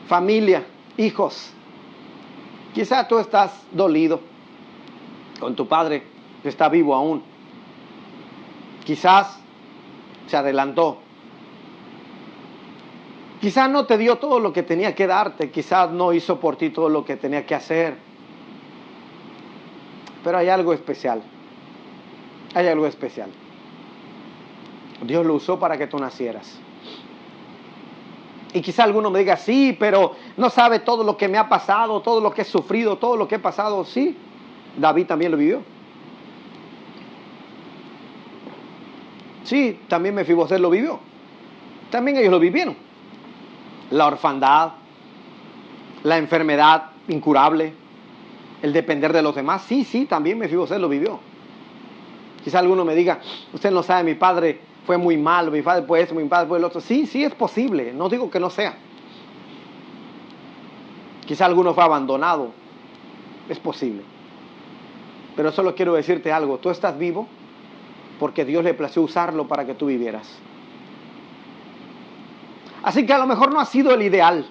Familia, hijos, quizá tú estás dolido con tu padre que está vivo aún. Quizás se adelantó. Quizás no te dio todo lo que tenía que darte. Quizás no hizo por ti todo lo que tenía que hacer. Pero hay algo especial. Hay algo especial. Dios lo usó para que tú nacieras. Y quizá alguno me diga, sí, pero no sabe todo lo que me ha pasado, todo lo que he sufrido, todo lo que he pasado. Sí, David también lo vivió. Sí, también Mefiboset lo vivió. También ellos lo vivieron. La orfandad, la enfermedad incurable, el depender de los demás. Sí, también Mefiboset lo vivió. Quizá alguno me diga, usted no sabe, mi padre fue muy malo, mi padre fue eso, mi padre fue el otro. Sí, es posible, no digo que no sea. Quizá alguno fue abandonado, es posible. Pero solo quiero decirte algo, tú estás vivo porque Dios le plació usarlo para que tú vivieras. Así que a lo mejor no ha sido el ideal,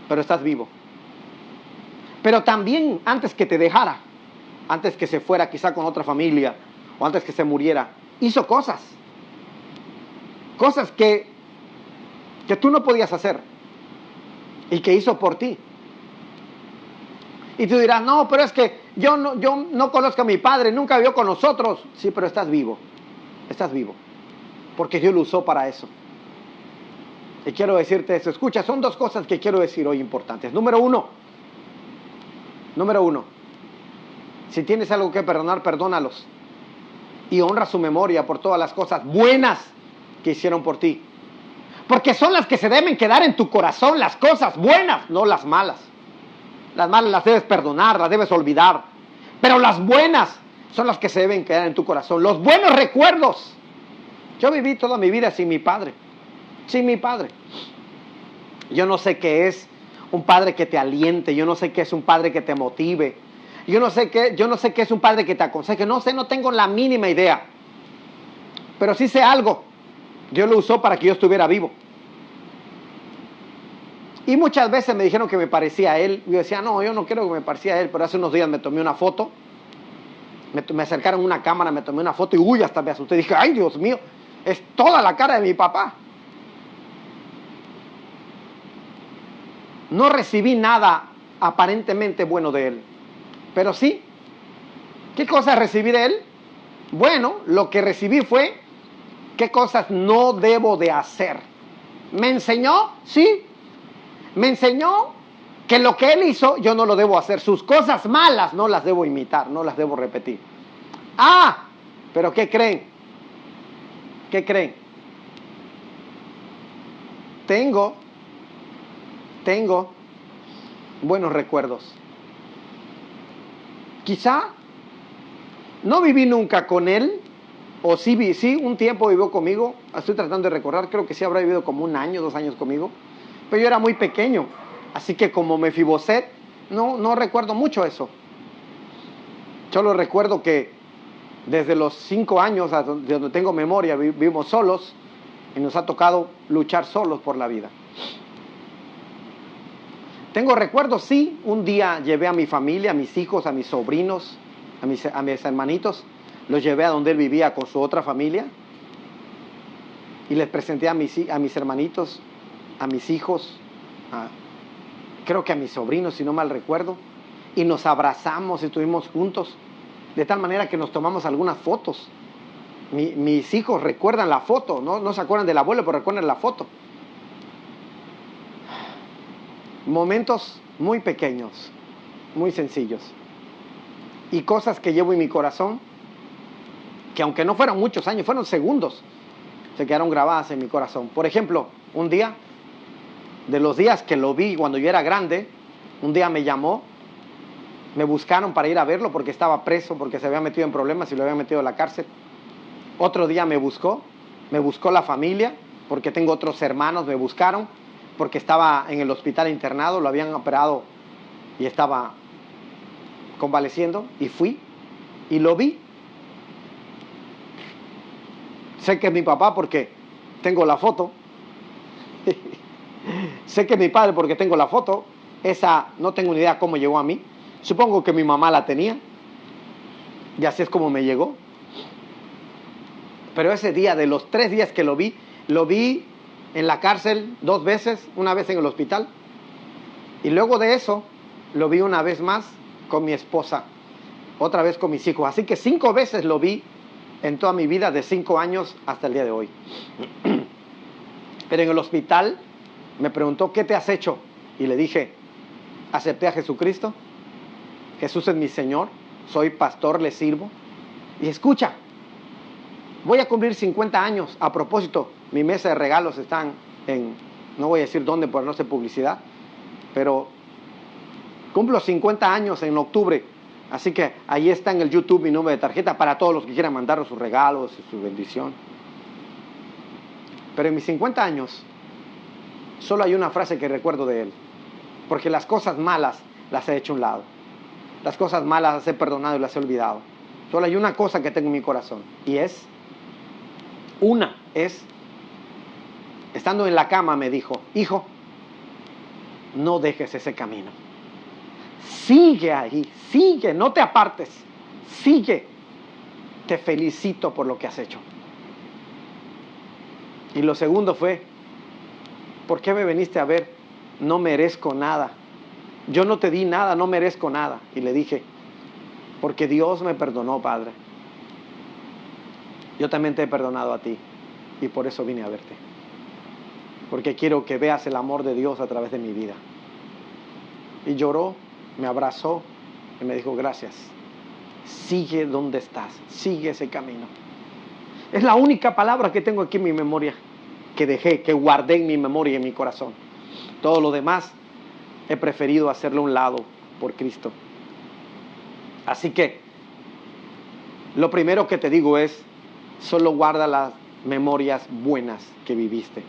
pero estás vivo. Pero también antes que te dejara, antes que se fuera quizá con otra familia, o antes que se muriera, hizo cosas que tú no podías hacer y que hizo por ti. Y tú dirás, no, pero es que yo no conozco a mi padre, nunca vivió con nosotros. Sí, pero estás vivo, porque Dios lo usó para eso. Y quiero decirte eso. Escucha, son dos cosas que quiero decir hoy importantes. Número uno, si tienes algo que perdonar, perdónalos. Y honra su memoria por todas las cosas buenas que hicieron por ti. Porque son las que se deben quedar en tu corazón, las cosas buenas, no las malas. Las malas las debes perdonar, las debes olvidar. Pero las buenas son las que se deben quedar en tu corazón. Los buenos recuerdos. Yo viví toda mi vida sin mi padre. Yo no sé qué es un padre que te aliente. Yo no sé qué es un padre que te motive. Yo no sé qué es un padre que te aconseje. No tengo la mínima idea. Pero sí sé algo. Dios lo usó para que yo estuviera vivo. Y muchas veces me dijeron que me parecía a él. Yo decía, no, yo no quiero que me parecía a él. Pero hace unos días me tomé una foto. Me acercaron una cámara, me tomé una foto y hasta me asusté. Dije, ay, Dios mío, es toda la cara de mi papá. No recibí nada aparentemente bueno de él. Pero sí, ¿qué cosas recibí de él? Bueno, lo que recibí fue qué cosas no debo de hacer. ¿Me enseñó? Sí. Me enseñó que lo que él hizo yo no lo debo hacer. Sus cosas malas no las debo imitar, no las debo repetir. Pero ¿qué creen? Tengo buenos recuerdos. Quizá no viví nunca con él, o sí, un tiempo vivió conmigo. Estoy tratando de recordar, creo que sí habrá vivido como 1 año, 2 años conmigo. Pero yo era muy pequeño, así que como Mefiboset, no recuerdo mucho eso. Solo recuerdo que desde los 5 años, de donde tengo memoria, vivimos solos y nos ha tocado luchar solos por la vida. Tengo recuerdos, sí, un día llevé a mi familia, a mis hijos, a mis sobrinos, a mis hermanitos, los llevé a donde él vivía con su otra familia y les presenté a mis hermanitos, a mis hijos, creo que a mis sobrinos, si no mal recuerdo, y nos abrazamos y estuvimos juntos, de tal manera que nos tomamos algunas fotos. Mis hijos recuerdan la foto, no se acuerdan del abuelo, pero recuerdan la foto. Momentos muy pequeños, muy sencillos, y cosas que llevo en mi corazón, que aunque no fueron muchos años, fueron segundos, se quedaron grabadas en mi corazón. Por ejemplo, un día, de los días que lo vi cuando yo era grande, un día me llamó, me buscaron para ir a verlo porque estaba preso, porque se había metido en problemas y lo habían metido en la cárcel. Otro día me buscó la familia, porque tengo otros hermanos, me buscaron, porque estaba en el hospital internado, lo habían operado y estaba convaleciendo, y fui y lo vi. Sé que es mi papá porque tengo la foto. Sé que es mi padre porque tengo la foto. Esa no tengo ni idea cómo llegó a mí. Supongo que mi mamá la tenía y así es como me llegó. Pero ese día, de los 3 días que lo vi en la cárcel 2 veces, una vez en el hospital, y luego de eso lo vi una vez más con mi esposa, otra vez con mis hijos. Así que 5 veces lo vi en toda mi vida, de 5 años hasta el día de hoy. Pero en el hospital me preguntó, ¿qué te has hecho? Y le dije, acepté a Jesucristo, Jesús es mi Señor, soy pastor, le sirvo. Y escucha, Voy a cumplir 50 años. A propósito, mi mesa de regalos están en, no voy a decir dónde por no hacer publicidad, pero cumplo 50 años en octubre. Así que ahí está en el YouTube mi número de tarjeta para todos los que quieran mandarnos sus regalos y su bendición. Pero en mis 50 años, solo hay una frase que recuerdo de él. Porque las cosas malas las he hecho a un lado. Las cosas malas las he perdonado y las he olvidado. Solo hay una cosa que tengo en mi corazón. Y estando en la cama me dijo, hijo, no dejes ese camino. Sigue ahí, sigue, no te apartes. Sigue. Te felicito por lo que has hecho. Y lo segundo fue, ¿por qué me viniste a ver? No merezco nada. Yo no te di nada, no merezco nada. Y le dije, porque Dios me perdonó, Padre. Yo también te he perdonado a ti. Y por eso vine a verte. Porque quiero que veas el amor de Dios a través de mi vida. Y lloró, me abrazó y me dijo, gracias. Sigue donde estás, sigue ese camino. Es la única palabra que tengo aquí en mi memoria, que guardé en mi memoria y en mi corazón. Todo lo demás he preferido hacerlo a un lado por Cristo. Así que lo primero que te digo es, solo guarda las memorias buenas que viviste.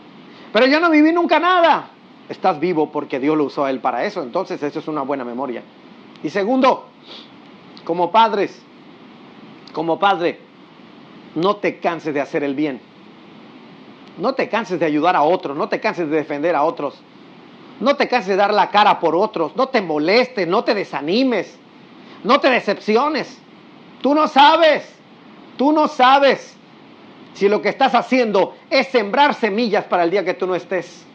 Pero yo no viví nunca nada. Estás vivo porque Dios lo usó a él para eso. Entonces eso es una buena memoria. Y segundo, como padre, no te canses de hacer el bien. No te canses de ayudar a otros. No te canses de defender a otros. No te canses de dar la cara por otros. No te molestes, no te desanimes. No te decepciones. Tú no sabes si lo que estás haciendo es sembrar semillas para el día que tú no estés.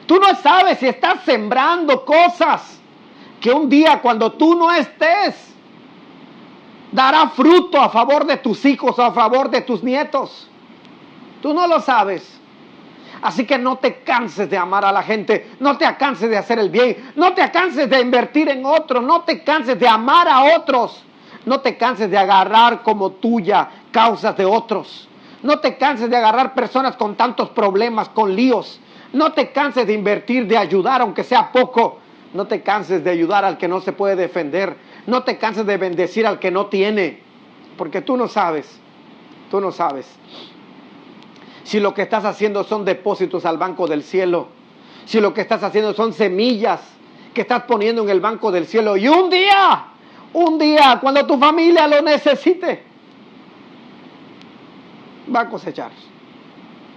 Tú no sabes si estás sembrando cosas que un día cuando tú no estés dará fruto a favor de tus hijos o a favor de tus nietos. Tú no lo sabes. Así que no te canses de amar a la gente, no te canses de hacer el bien, no te canses de invertir en otros, no te canses de amar a otros, no te canses de agarrar como tuya causas de otros, no te canses de agarrar personas con tantos problemas, con líos, no te canses de invertir, de ayudar aunque sea poco, no te canses de ayudar al que no se puede defender, no te canses de bendecir al que no tiene, porque tú no sabes si lo que estás haciendo son depósitos al banco del cielo, si lo que estás haciendo son semillas que estás poniendo en el banco del cielo, y un día, cuando tu familia lo necesite, va a cosechar.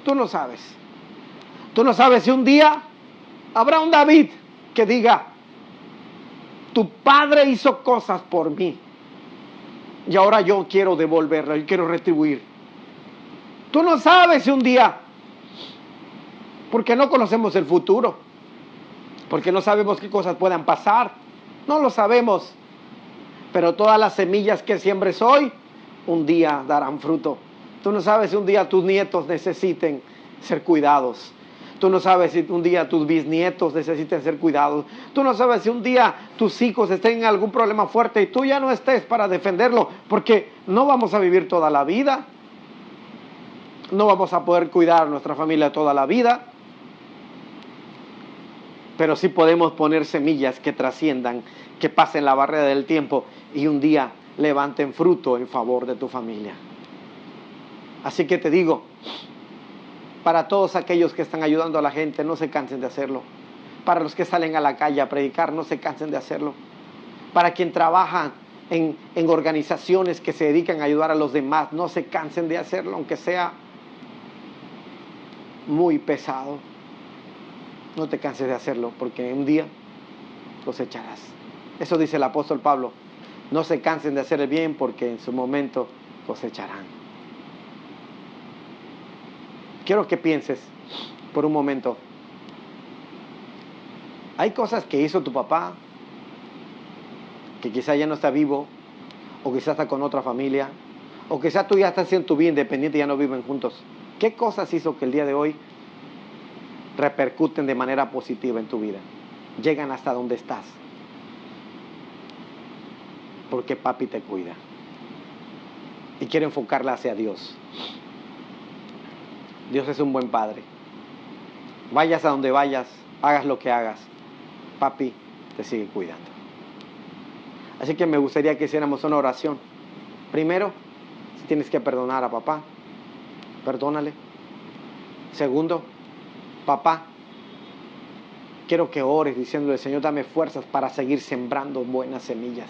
Tú no sabes si un día habrá un David que diga, tu padre hizo cosas por mí, y ahora yo quiero devolverlo, yo quiero retribuir. Tú no sabes si un día, porque no conocemos el futuro, porque no sabemos qué cosas puedan pasar, no lo sabemos, pero todas las semillas que siembres hoy, un día darán fruto. Tú no sabes si un día tus nietos necesiten ser cuidados. Tú no sabes si un día tus bisnietos necesiten ser cuidados. Tú no sabes si un día tus hijos estén en algún problema fuerte y tú ya no estés para defenderlo, porque no vamos a vivir toda la vida. No vamos a poder cuidar a nuestra familia toda la vida, pero sí podemos poner semillas que trasciendan, que pasen la barrera del tiempo y un día levanten fruto en favor de tu familia. Así que te digo, para todos aquellos que están ayudando a la gente, no se cansen de hacerlo. Para los que salen a la calle a predicar, no se cansen de hacerlo. Para quien trabaja en organizaciones que se dedican a ayudar a los demás, no se cansen de hacerlo, aunque sea muy pesado. No te canses de hacerlo, porque un día cosecharás. Eso dice el apóstol Pablo. No se cansen de hacer el bien, porque en su momento cosecharán. Quiero que pienses por un momento. Hay cosas que hizo tu papá, que quizá ya no está vivo, o quizá está con otra familia, o quizá tú ya estás haciendo tu vida independiente y ya no viven juntos. ¿Qué cosas hizo que el día de hoy repercuten de manera positiva en tu vida? Llegan hasta donde estás. Porque papi te cuida. y quiero enfocarla hacia Dios. Dios es un buen padre. Vayas a donde vayas, hagas lo que hagas, papi te sigue cuidando. Así que me gustaría que hiciéramos una oración. Primero, si tienes que perdonar a papá, perdónale. Segundo, papá, quiero que ores diciéndole: Señor, dame fuerzas para seguir sembrando buenas semillas.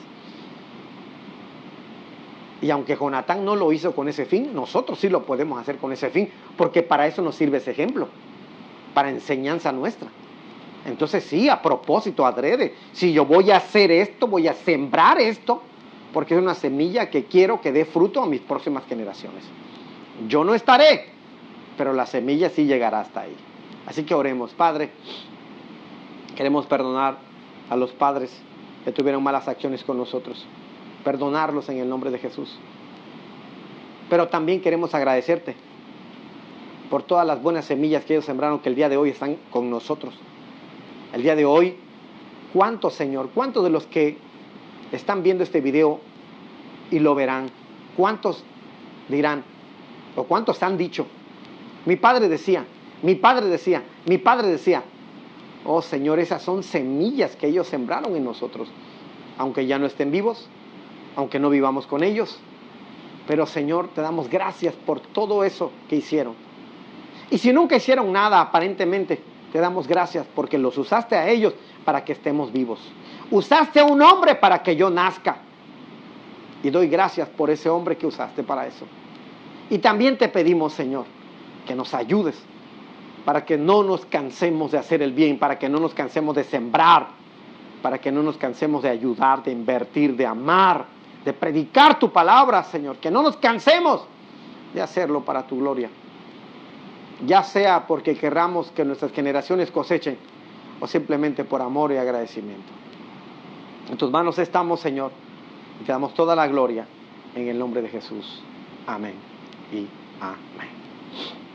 Y aunque Jonatán no lo hizo con ese fin, nosotros sí lo podemos hacer con ese fin, porque para eso nos sirve ese ejemplo, para enseñanza nuestra. Entonces sí, a propósito, adrede, si yo voy a hacer esto, voy a sembrar esto, porque es una semilla que quiero que dé fruto a mis próximas generaciones. Yo no estaré, pero la semilla sí llegará hasta ahí. Así que oremos. Padre, queremos perdonar a los padres que tuvieron malas acciones con nosotros, perdonarlos en el nombre de Jesús. Pero también queremos agradecerte por todas las buenas semillas que ellos sembraron, que el día de hoy están con nosotros. El día de hoy, ¿cuántos, Señor? ¿Cuántos de los que están viendo este video y lo verán? ¿Cuántos dirán? ¿O cuántos han dicho? Mi padre decía, mi padre decía, mi padre decía. Oh, Señor, esas son semillas que ellos sembraron en nosotros, aunque ya no estén vivos, aunque no vivamos con ellos. Pero, Señor, te damos gracias por todo eso que hicieron. Y si nunca hicieron nada, aparentemente, te damos gracias porque los usaste a ellos para que estemos vivos. Usaste a un hombre para que yo nazca. Y doy gracias por ese hombre que usaste para eso. Y también te pedimos, Señor, que nos ayudes para que no nos cansemos de hacer el bien, para que no nos cansemos de sembrar, para que no nos cansemos de ayudar, de invertir, de amar, de predicar tu palabra, Señor. Que no nos cansemos de hacerlo para tu gloria. Ya sea porque querramos que nuestras generaciones cosechen o simplemente por amor y agradecimiento. En tus manos estamos, Señor, y te damos toda la gloria en el nombre de Jesús. Amén y amén.